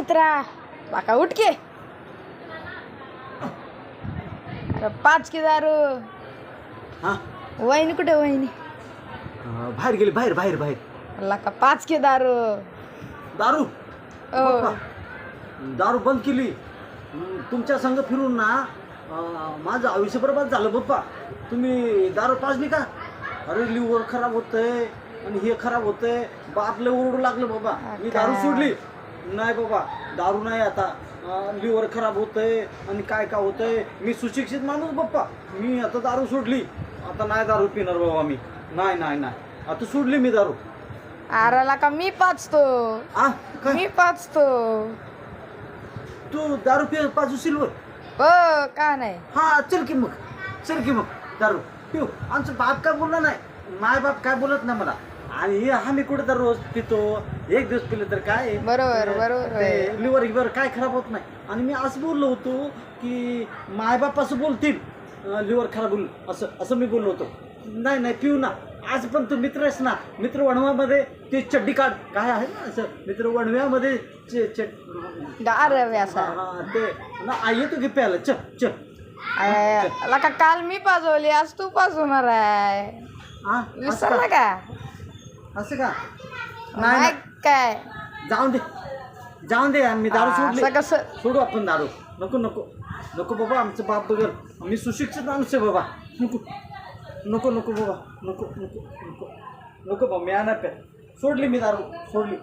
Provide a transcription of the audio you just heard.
मित्रा बाका उठ के अरे 5 की दारू हा वहिनी कुठे वहिनी बाहेर गेली बाहेर बाहेर बाहेर अल्ला का 5 की दारू दारू ओ बाप्पा, दारू बंद केली तुमच्या संग फिरून ना माझं आयुष्य बरबाद झालं बाप्पा तुम्ही दारू पाजली का अरे लिव्हर खराब होतंय आणि हे खराब होतंय बापले ओरडू लागलं बाबा मी दारू सोडली नाही बाबा दारू नाही आता लिव्हर खराब होतंय आणि काय काय होतंय मी सुशिक्षित माणूस बाप्पा मी आता दारू सोडली आता नाही दारू पिणार बाबा मी नाही नाही नाही आता सोडली मी दारू अरे ला का मी पाचतो काय मी पाचतो तू दारू पाजू सिल्वर हो का नाही हा चल की मग दारू पिऊ आमचं बाप काय बोलला नाही माय बाप काय बोलत नाही मला आणि आम्ही कुठे तर रोज पितो एक दिवस पिलं तर काय बरोबर बरोबर लिव्हर गिव्हर काय खराब होत नाही आणि मी असं बोललो होतो की माय बाप असं बोलतील लिव्हर खराब होईल असं मी बोललो होतो नाही नाही पिऊ ना आज पण तू मित्र आहेस ना मित्र वणव्यामध्ये ते चड्डी काढ काय आहे ना असं मित्र वणव्यामध्ये गार व्यासा ते ना येतो की प्यायला चल चल ला का काल मी पाजवली आज तू पाजवणार आहे विसरला का असं का नाही काय जाऊन दे आम्ही दारू सोडली असं कसं सोडू आपण दारू नको नको नको बाबा आमचं बाप बघल मी सुशिक्षित माणूस आहे बाबा नको बाबा नको बाबा मी आणा प्या सोडली मी दारू सोडली